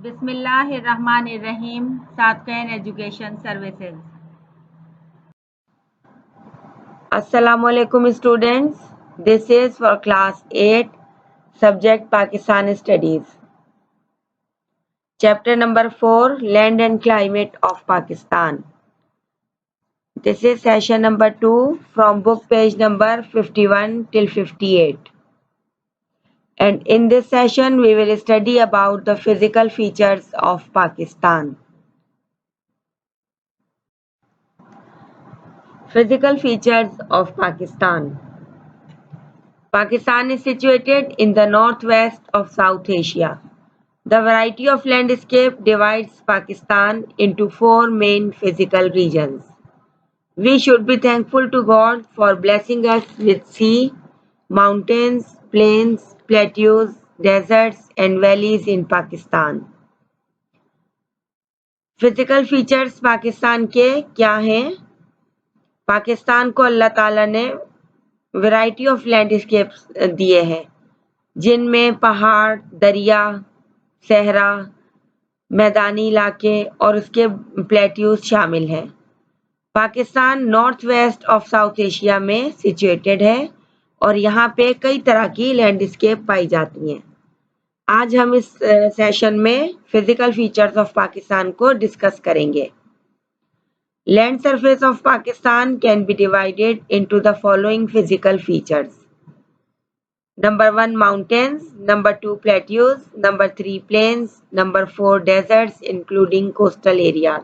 बिस्मिल्लाहिर्रहमानिर्रहीम। सातकैन education services. Assalamualaikum students. This is for class 8, subject Pakistan Studies. Chapter number 4, Land and Climate of Pakistan. This is session number 2 from book page number 51 till 58. And in this session, we will study about the physical features of Pakistan. Physical features of Pakistan. Pakistan is situated in the northwest of South Asia. The variety of landscape divides Pakistan into 4 main physical regions. We should be thankful to God for blessing us with sea, mountains, plains, plateaus, deserts and valleys in Pakistan. Physical features Pakistan के क्या हैं? पाकिस्तान को अल्लाह ताला ने variety of landscapes दिए हैं, जिनमें पहाड़, दरिया, सहरा, मैदानी इलाके और उसके प्लेट्यूज शामिल हैं। Pakistan north west of south Asia में सिचुएटेड है और यहाँ पे कई तरह की लैंडस्केप पाई जाती हैं। आज हम इस सेशन में फिजिकल फीचर्स ऑफ पाकिस्तान को डिस्कस करेंगे। Land surface of Pakistan can be divided into the following physical features. Number 1 mountains, number 2 plateaus, number 3 plains, number 4 deserts including coastal areas.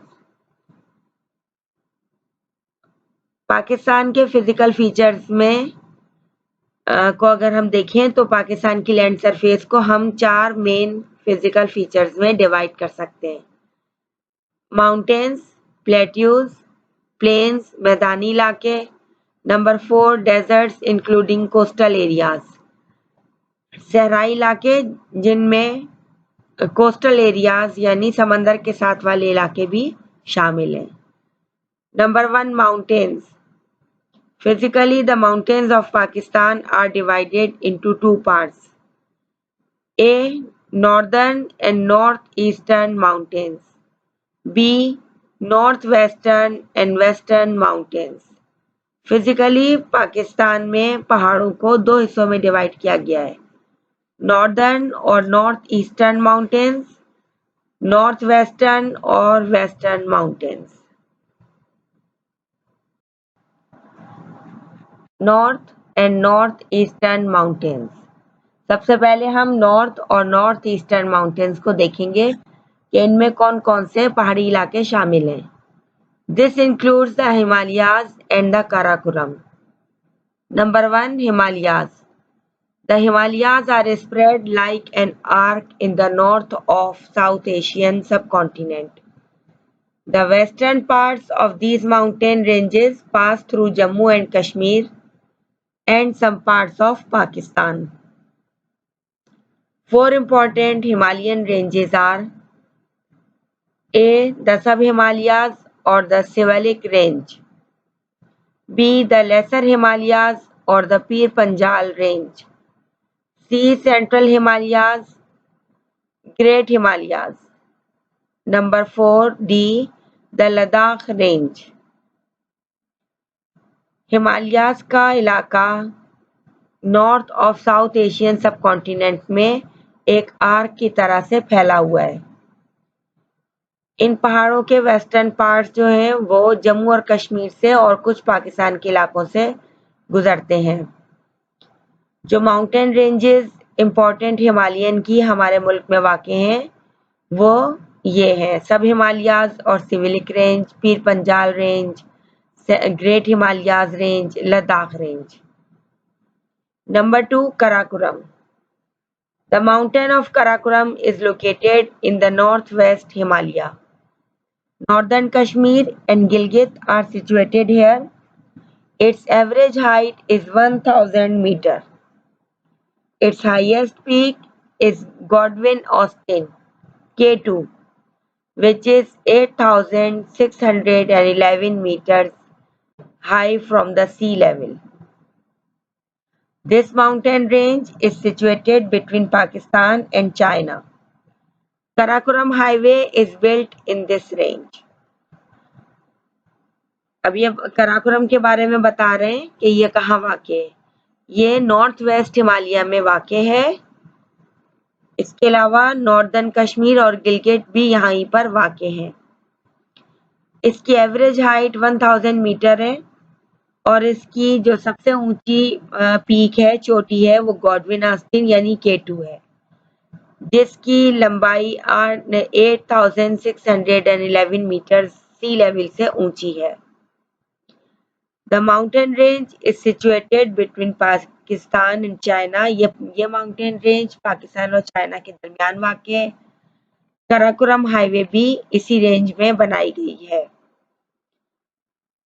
Pakistan के फिजिकल फीचर्स में को अगर हम देखें तो पाकिस्तान की लैंड सरफेस को हम 4 मेन फिजिकल फीचर्स में डिवाइड कर सकते हैं। माउंटेन्स, प्लेट्यूज, प्लेन्स, मैदानी इलाके, number 4 deserts including coastal areas, सहराई इलाके जिनमें कोस्टल एरियाज यानी समंदर के साथ वाले इलाके भी शामिल हैं। Number 1 mountains. Physically, the mountains of Pakistan are divided into 2 parts. A. Northern and northeastern mountains. B. Northwestern and western mountains. Physically, Pakistan में पहाड़ों को 2 हिस्सों में डिवाइड किया गया है, नॉर्दर्न और north eastern mountains, north western और western mountains. North and north eastern mountains. सबसे पहले हम नॉर्थ और नॉर्थ ईस्टर्न माउंटेन्स को देखेंगे कि इनमें कौन कौन से पहाड़ी इलाके शामिल हैं। This includes the Himalayas and the Karakoram. Number 1 Himalayas. The Himalayas are spread like an arc in the north of South Asian subcontinent. The western parts of these mountain ranges pass through Jammu and Kashmir and some parts of Pakistan. 4 important Himalayan ranges are A. The Sub-Himalayas or the Siwalik Range. B. The Lesser Himalayas or the Pir Panjal Range. C. Central Himalayas, Great Himalayas. Number 4 D. The Ladakh Range. Himalayas का इलाका north of South Asian subcontinent में एक arc की तरह से फैला हुआ है। इन पहाड़ों के वेस्टर्न पार्ट्स जो हैं वो जम्मू और कश्मीर से और कुछ पाकिस्तान के इलाकों से गुजरते हैं। जो माउंटेन रेंजेस इम्पोर्टेंट हिमालयन की हमारे मुल्क में वाक़ हैं वो ये हैं सब हिमालयाज और सिविलिक range, Pir Panjal range, great Himalayas range, Ladakh range. Number 2 Karakoram. The mountain of Karakoram is located in the northwest Himalaya. Northern Kashmir and Gilgit are situated here. Its average height is 1000 meters. Its highest peak is Godwin Austen K2, which is 8611 meters high from the sea level. This mountain range is situated between Pakistan and China. Karakoram Highway is built in this range. अब ये कराकोरम के बारे में बता रहे हैं कि ये कहाँ वाक़ है। ये नॉर्थ वेस्ट हिमालय में वाक़ है। इसके अलावा नॉर्दर्न कश्मीर और गिलगिट भी यहीं पर वाक़ हैं। इसकी एवरेज हाइट 1000 मीटर है और इसकी जो सबसे ऊंची पीक है, चोटी है, वो गॉडविन आस्तीन यानी K2 है, जिसकी लंबाई 8611 मीटर सी लेवल से ऊंची है। The mountain range is situated between Pakistan and China. ये माउंटेन रेंज पाकिस्तान और चाइना के दरमियान वाक़ है। कराकोरम हाईवे भी इसी रेंज में बनाई गई है।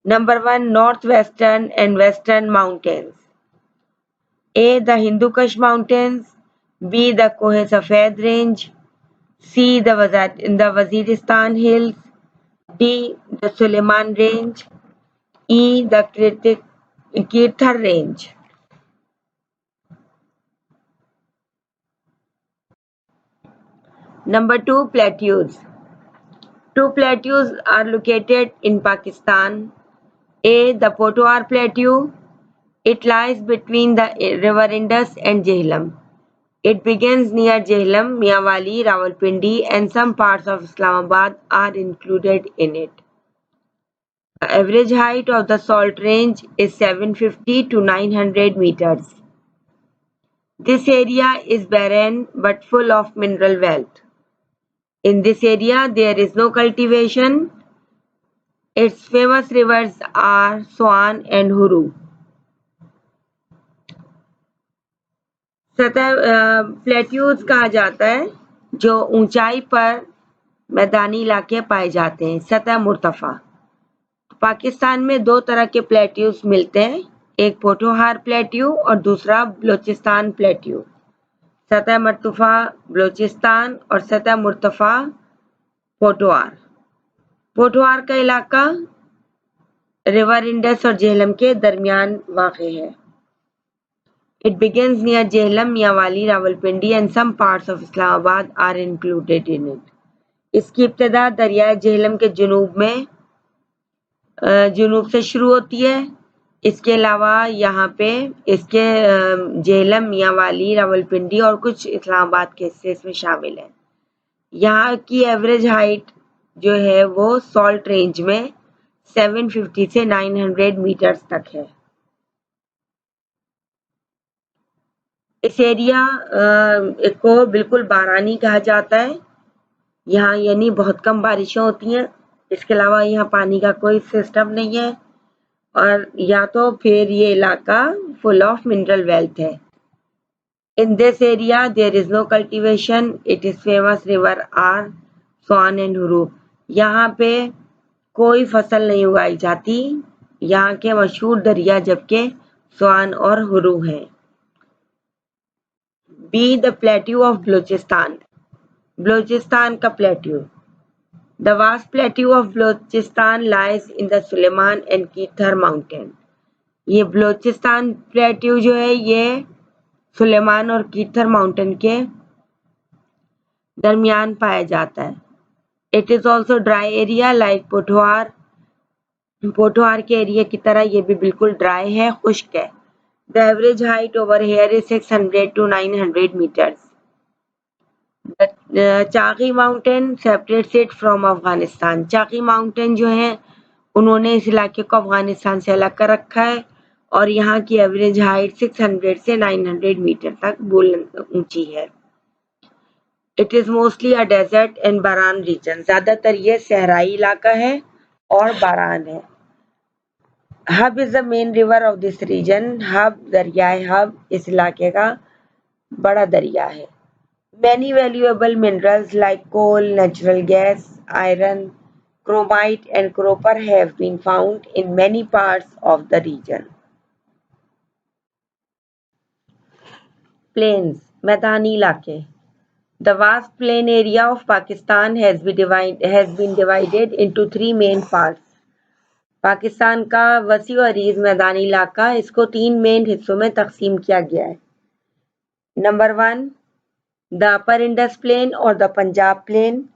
Number 1, north western and western mountains. A, the Hindu Kush Mountains. B, the Koh Safed Range. C, the Waziristan Hills. D, the Suleiman Range. E, the Kirthar Range. Number 2, plateaus. 2 plateaus are located in Pakistan. A, the Pothoar Plateau. It lies between the river Indus and Jhelum. It begins near Jhelum, Mianwali, Rawalpindi, and some parts of Islamabad are included in it. The average height of the salt range is 750 to 900 meters. This area is barren but full of mineral wealth. In this area, there is no cultivation. Its famous rivers are Swan and Huru. सतह plateaus कहा जाता है जो ऊंचाई पर मैदानी इलाके पाए जाते हैं, सतह मुर्तफा। पाकिस्तान में 2 तरह के प्लेट्यूज मिलते हैं, एक पोठोहार प्लेट्यू और दूसरा बलोचिस्तान प्लेट्यू। सतह मुर्तफा बलोचिस्तान और सतह मुर्तफा पोठोहार। पोठोहार का इलाका रिवर इंडस और झेलम के दरमियान वाक़ है। It begins near Jhelum, Mianwali, Rawalpindi and some parts of Islamabad are included in it. इसकी इब्तिदा दरियाए झेलम के जुनूब से शुरू होती है। इसके अलावा यहाँ पे इसके झेलम, मियांवाली, रावलपिंडी और कुछ इस्लामाबाद के हिस्से इसमें शामिल हैं। यहाँ की एवरेज हाइट जो है वो सॉल्ट रेंज में 750 से 900 मीटर्स तक है। इस एरिया को बिल्कुल बारानी कहा जाता है। यहाँ यानी बहुत कम बारिशें होती हैं। इसके अलावा यहाँ पानी का कोई सिस्टम नहीं है और या तो फिर ये इलाका फुल ऑफ मिनरल वेल्थ है। In this area there is no cultivation. It is famous river are Soan and Haro. यहाँ पे कोई फसल नहीं उगाई जाती। यहाँ के मशहूर दरिया जबकि स्वान और हुरू हैं। B, the plateau of Baluchistan. Baluchistan का plateau. The vast plateau of Balochistan lies in the Suleiman and Kirthar mountain. ये बलूचिस्तान प्लेट्यू जो है ये सुलेमान और कीथर माउंटेन के दरमियान पाया जाता है। It is also dry area like पोठोहार। पोठोहार के एरिया की तरह ये भी बिल्कुल ड्राई है, खुश्क है। The average height over here is 600 to 900 meters. Chaki mountain separates it from Afghanistan. Chaki mountain जो है उन्होंने इस इलाके को अफगानिस्तान से अलग कर रखा है और यहाँ की एवरेज हाइट 600 से 900 मीटर तक बुलंद ऊंची है। It is mostly a desert and barren region. ज्यादातर ये सहराई इलाका है और बारान है। Hub is the main river of this region. Hub दरियाए हब इस इलाके का बड़ा दरिया है। Many valuable minerals like coal, natural gas, iron, chromite and copper have been found in many parts of the region. Plains, मैदानी इलाके। The vast plain area of Pakistan has been divided into 3 main parts. Pakistan का वसी और अरीज मैदानी इलाका इसको 3 main हिस्सों में तकसीम किया गया है। Number 1, the upper Indus plain or the Punjab plain.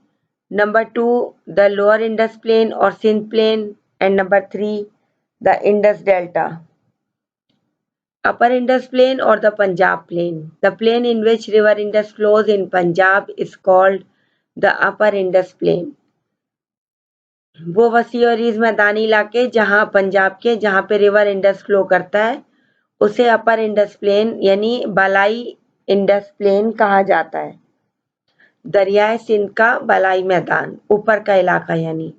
Number 2, the lower Indus plain or Sindh plain. And number 3, the Indus delta. Upper Indus plain or the Punjab plain. The plain in which river Indus flows in Punjab is called the upper Indus plain. वो वसी और रीज मैदानी इलाके जहां पंजाब के जहां पे river Indus flow करता है उसे अपर इंडस प्लेन यानी बलाई इंडस प्लेन कहा जाता है। दरियाए सिंध का बलाई मैदान ऊपर का इलाका यानी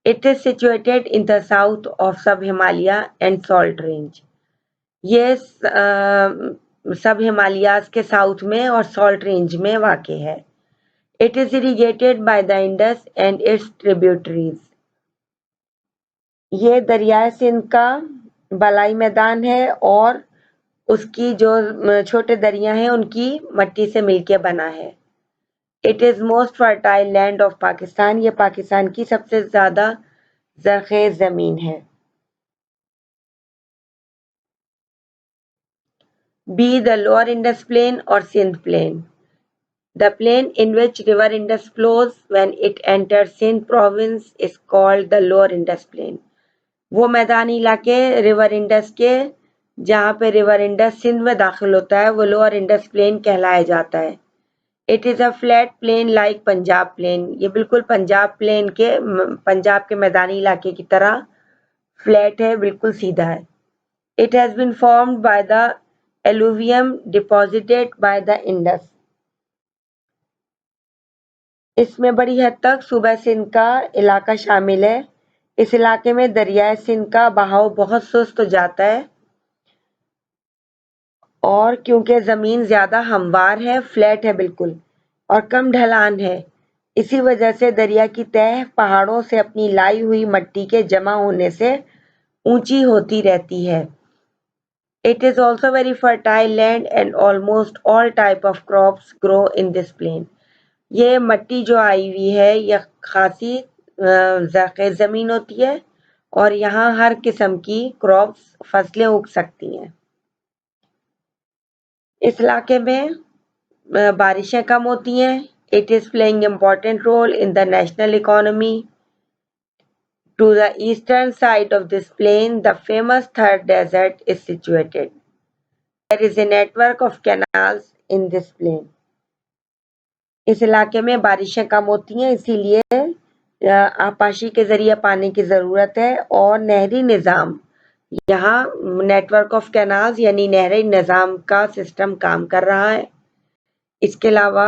it is situated in the south of सब हिमालय एंड सॉल्ट रेंज। ये सब हिमालयाज के साउथ में और सॉल्ट रेंज में वाक़ है। It is irrigated bye the Indus and it's tributaries. ये दरियाए सिंध का बलाई मैदान है और उसकी जो छोटे दरिया हैं उनकी मट्टी से मिलके बना है। It is most fertile land of Pakistan. ये पाकिस्तान की सबसे ज्यादा जरखेज जमीन है। B the lower Indus plain और Sindh plain. The plain in which river Indus flows when it enters Sindh province is called the lower Indus plain. वो मैदानी इलाके रिवर इंडस के जहाँ पे रिवर इंडस सिंध में दाखिल होता है वो लोअर इंडस प्लेन कहलाया जाता है। It is a flat plain like Punjab plain. ये बिल्कुल पंजाब के मैदानी इलाके की तरह फ्लैट है, बिल्कुल सीधा है। It has been formed by the alluvium deposited by the Indus. इसमें बड़ी हद तक सूबा सिंध का इलाका शामिल है। इस इलाके में दरियाए सिंध का बहाव बहुत सुस्त हो जाता है और क्योंकि ज़मीन ज़्यादा हमवार है, फ्लैट है बिल्कुल और कम ढलान है, इसी वजह से दरिया की तह पहाड़ों से अपनी लाई हुई मट्टी के जमा होने से ऊंची होती रहती है। It is also very fertile land and almost all type of crops grow in this plain. ये मट्टी जो आई हुई है यह खासी ज़रख़ेज़ ज़मीन होती है और यहाँ हर किस्म की क्रॉप्स फसलें उग सकती हैं। इस इलाके में बारिशें कम होती हैं। It is playing important role in the national economy. To the eastern side of this plain the famous Thar desert is situated. There is a network of canals in this plain. इस इलाके में बारिशें कम होती हैं इसीलिए आपाशी के जरिए पानी की ज़रूरत है और नहरी निज़ाम यहाँ नेटवर्क ऑफ कैनाल्स यानी नहरी निज़ाम का सिस्टम काम कर रहा है। इसके अलावा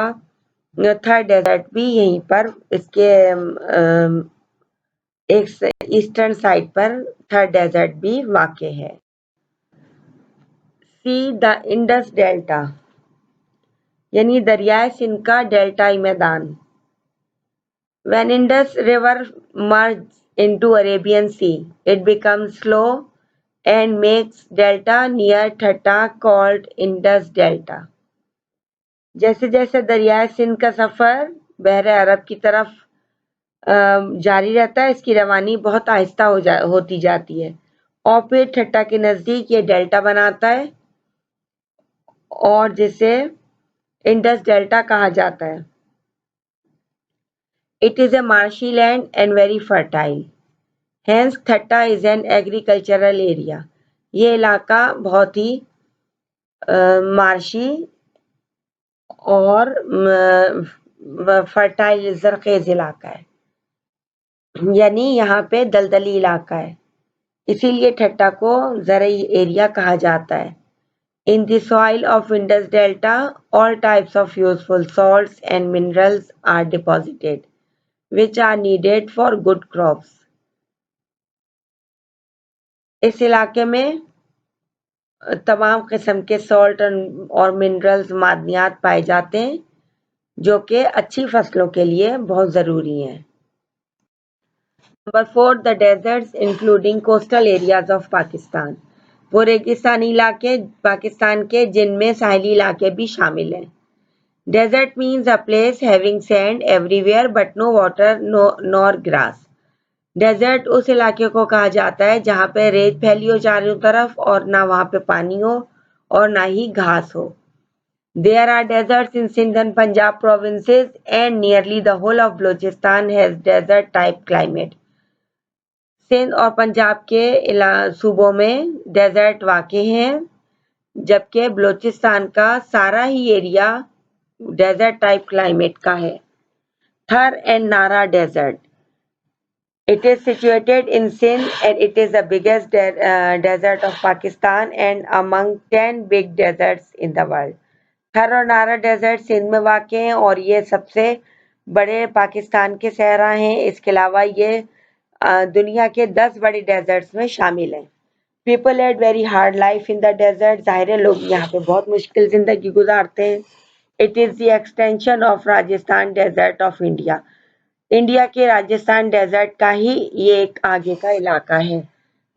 थर डेजर्ट भी यहीं पर इसके एक ईस्टर्न साइड पर थर डेजर्ट भी वाक़ है। सी द इंडस डेल्टा यानी दरियाए सिंध का डेल्टाई मैदान। When Indus River merges into Arabian Sea, it becomes slow and makes delta near Thatta called Indus Delta. जैसे जैसे दरियाए सिंध का सफ़र बहरे अरब की तरफ जारी रहता है, इसकी रवानी बहुत आहिस्ता होती जाती है और फिर ठट्टा के नज़दीक ये डेल्टा बनाता है और जिसे इंडस डेल्टा कहा जाता है। It is a marshy land and very fertile. Hence, Thatta is an agricultural area. ये इलाका बहुत ही मार्शी और फर्टाइल ज़रख़ेज़ इलाका है, यानी यहाँ पे दलदली इलाका है, इसीलिए ठट्टा को ज़रई एरिया कहा जाता है। In the soil of Indus Delta, all types of useful salts and minerals are deposited, which are needed for good crops. इस इलाके में तमाम किस्म के सॉल्ट और मिनरल्स मादनियात पाए जाते हैं जो कि अच्छी फसलों के लिए बहुत ज़रूरी हैं। Number 4 the deserts including coastal areas of Pakistan. वो रेगिस्तानी इलाके पाकिस्तान के जिनमें साहली इलाके भी शामिल हैं। Desert means a place having sand everywhere but no water nor grass. Desert उस इलाके को कहा जाता है जहाँ पे रेत फैली हो चारों तरफ और ना वहाँ पे पानी हो और ना ही घास हो। There are deserts in Sindh and Punjab provinces, and nearly the whole of Balochistan has desert type climate. Sindh और पंजाब के सूबों में डेजर्ट वाक़ हैं, जबकि बलूचिस्तान का सारा ही एरिया डेजर्ट टाइप क्लाइमेट का है. थर एंड नारा desert. It is situated in Sindh and it is the biggest desert of Pakistan and among 10 big deserts in the world. थर और नारा डेजर्ट सिंध में वाक़ हैं और ये सबसे बड़े पाकिस्तान के सहरा हैं. इसके अलावा ये दुनिया के 10 बड़े डेजर्ट्स में शामिल हैं. People had very hard life in the desert. ज़ाहिर है लोग यहाँ पे बहुत मुश्किल ज़िंदगी गुजारते हैं. It is the extension of Rajasthan desert of India. India के राजस्थान डेजर्ट का ही ये एक आगे का इलाका है.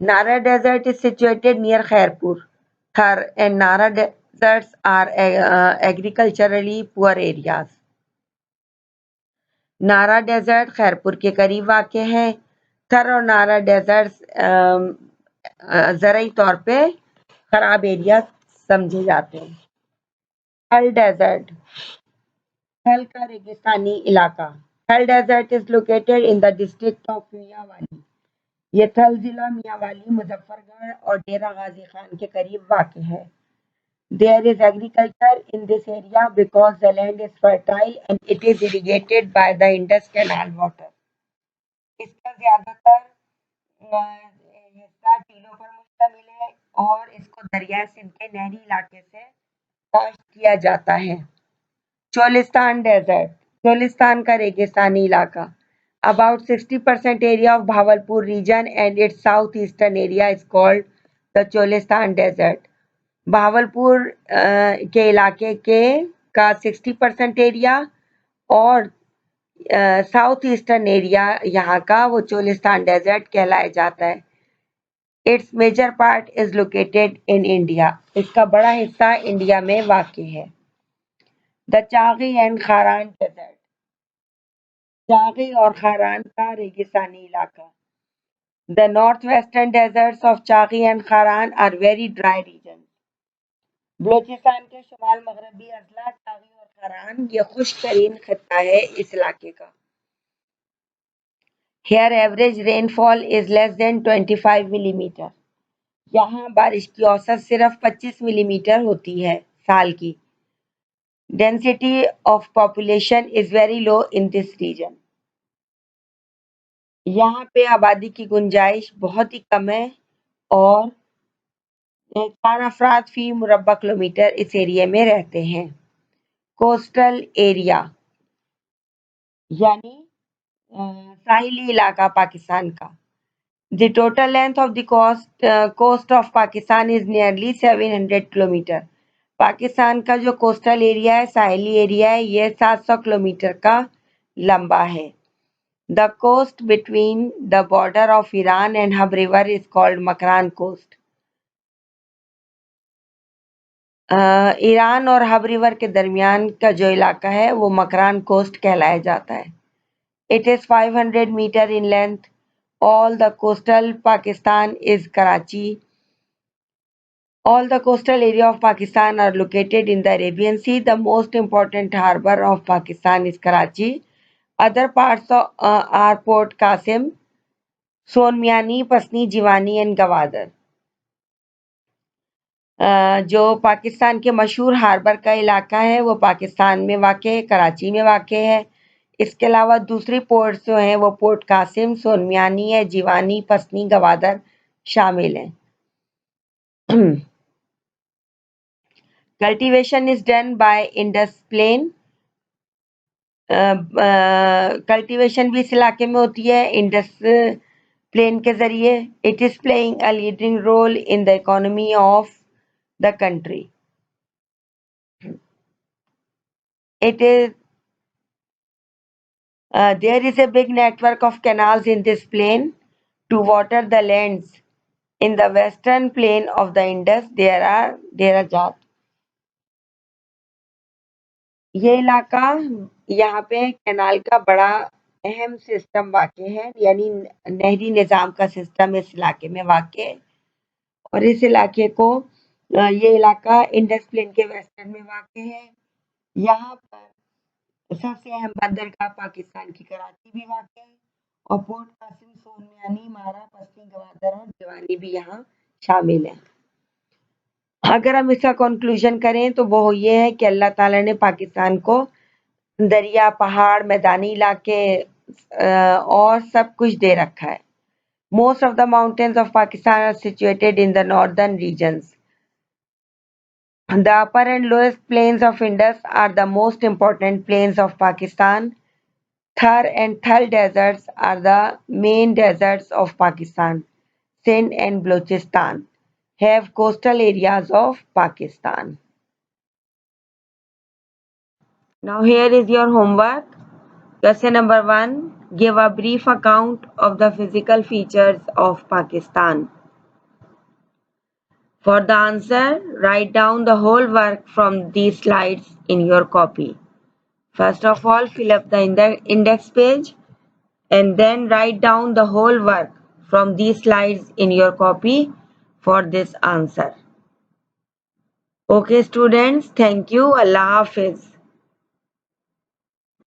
Nara desert is situated near Khairpur. Thar and Nara deserts are agriculturally poor areas. Nara desert Khairpur के करीब वाक़ है. थर और नारा डेजर्ट्स ज़राई तौर पे खराब एरिया समझे जाते हैं. थल डेजर्ट. थल का रेगिस्तानी इलाका. Thal desert is located in the district of Mianwali. ये थल जिला मियांवाली, मुजफ्फरगढ़ और डेरा गाजी खान के करीब वाक़ है. There is agriculture in this area because the land is fertile and it is irrigated by the Indus Canal water. इसका ज़्यादातर हिस्सा टीलों पर मुश्तमिल है और इसको दरिया सिंध के नहरी इलाके से काश्त किया जाता है. चोलिस्तान डेजर्ट. चोलिस्तान का रेगिस्तानी इलाका. About 60% area of Bhavalpur region and its southeastern area is called the Cholistan Desert. Bahawalpur के इलाके के का 60% एरिया और साउथ ईस्टर्न एरिया यहाँ का वो चोलिस्तान डेजर्ट कहलाया जाता है. Its major part is located in India. इसका बड़ा हिस्सा इंडिया में वाक़ है. The Chagai and Kharan desert. Chagai और खारान का रेगिस्तानी इलाका. The north western deserts of Chagai and Kharan are very dry region. Balochistan के शुमाल मगरबी अजला चागी और खारान ये खुश्क तरीन खित्ता है इस इलाके का. Here average rainfall is less than 25 millimetre. यहाँ बारिश की औसत सिर्फ 25 मिलीमीटर होती है साल की. Density of population is very low in this region. यहाँ पे आबादी की गुंजाइश बहुत ही कम है और 4 अफराद फी मुरब्बा किलोमीटर इस एरिया में रहते हैं. कोस्टल एरिया यानी साहिली इलाका पाकिस्तान का. The total length of the coast of Pakistan is nearly 700 kilometre. Pakistan का जो कोस्टल एरिया है, साहिली एरिया है, ये 700 किलोमीटर का लंबा है. The coast between the border of Iran and Hab River is called Makran Coast. Iran और हब रिवर के दरमियान का जो इलाका है वो मकरान कोस्ट कहलाया जाता है. It is 500 meter in length. All the coastal Pakistan is Karachi. All the coastal area of Pakistan are located in the Arabian Sea. The most important harbor of Pakistan is Karachi. Other parts are Port Qasim, Sonmiani, Pasni, Jiwani and Gwadar. जो पाकिस्तान के मशहूर harbour का इलाका है वो पाकिस्तान में वाक़ है, कराची में वाक़ है. इसके अलावा दूसरी पोर्ट्स जो हैं वो पोर्ट कासिम, सोनमियानी है, जीवानी, पसनी, गवादर शामिल हैं. Cultivation is done by Indus plain. Cultivation भी इस इलाके में होती है इंडस प्लेन के जरिए. It is playing a leading role in the economy of the country. It is there is a big network of canals in this plain to water the lands. In the western plain of the Indus, there are Derajat. ये इलाका यहाँ पे canal का बड़ा अहम system वाक़ है, यानी नहरी निज़ाम का सिस्टम इस इलाके में वाक़ है और इस इलाके को ये इलाका इंडस प्लेन के वेस्टर्न में वाक़ है। यहाँ पर सबसे अहम बंदरगाह पाकिस्तान की कराची भी वाक़ है और पोर्ट कासिम, सोनमियानी, मारा, पश्चिमी गवादर और जिवानी भी यहाँ शामिल है। अगर हम इसका कंक्लूजन करें तो वो ये है कि अल्लाह ताला ने पाकिस्तान को दरिया, पहाड़, मैदानी इलाके और सब कुछ दे रखा है। Most of the mountains of Pakistan are situated in the northern regions. The upper and lowest plains of Indus are the most important plains of Pakistan. Thar and Thal deserts are the main deserts of Pakistan. Sindh and Balochistan have coastal areas of Pakistan. Now here is your homework. Question number 1. Give a brief account of the physical features of Pakistan. For the answer, write down the whole work from these slides in your copy. First of all, fill up the index page and then write down the whole work from these slides in your copy for this answer. Okay students, thank you. Allah Hafiz.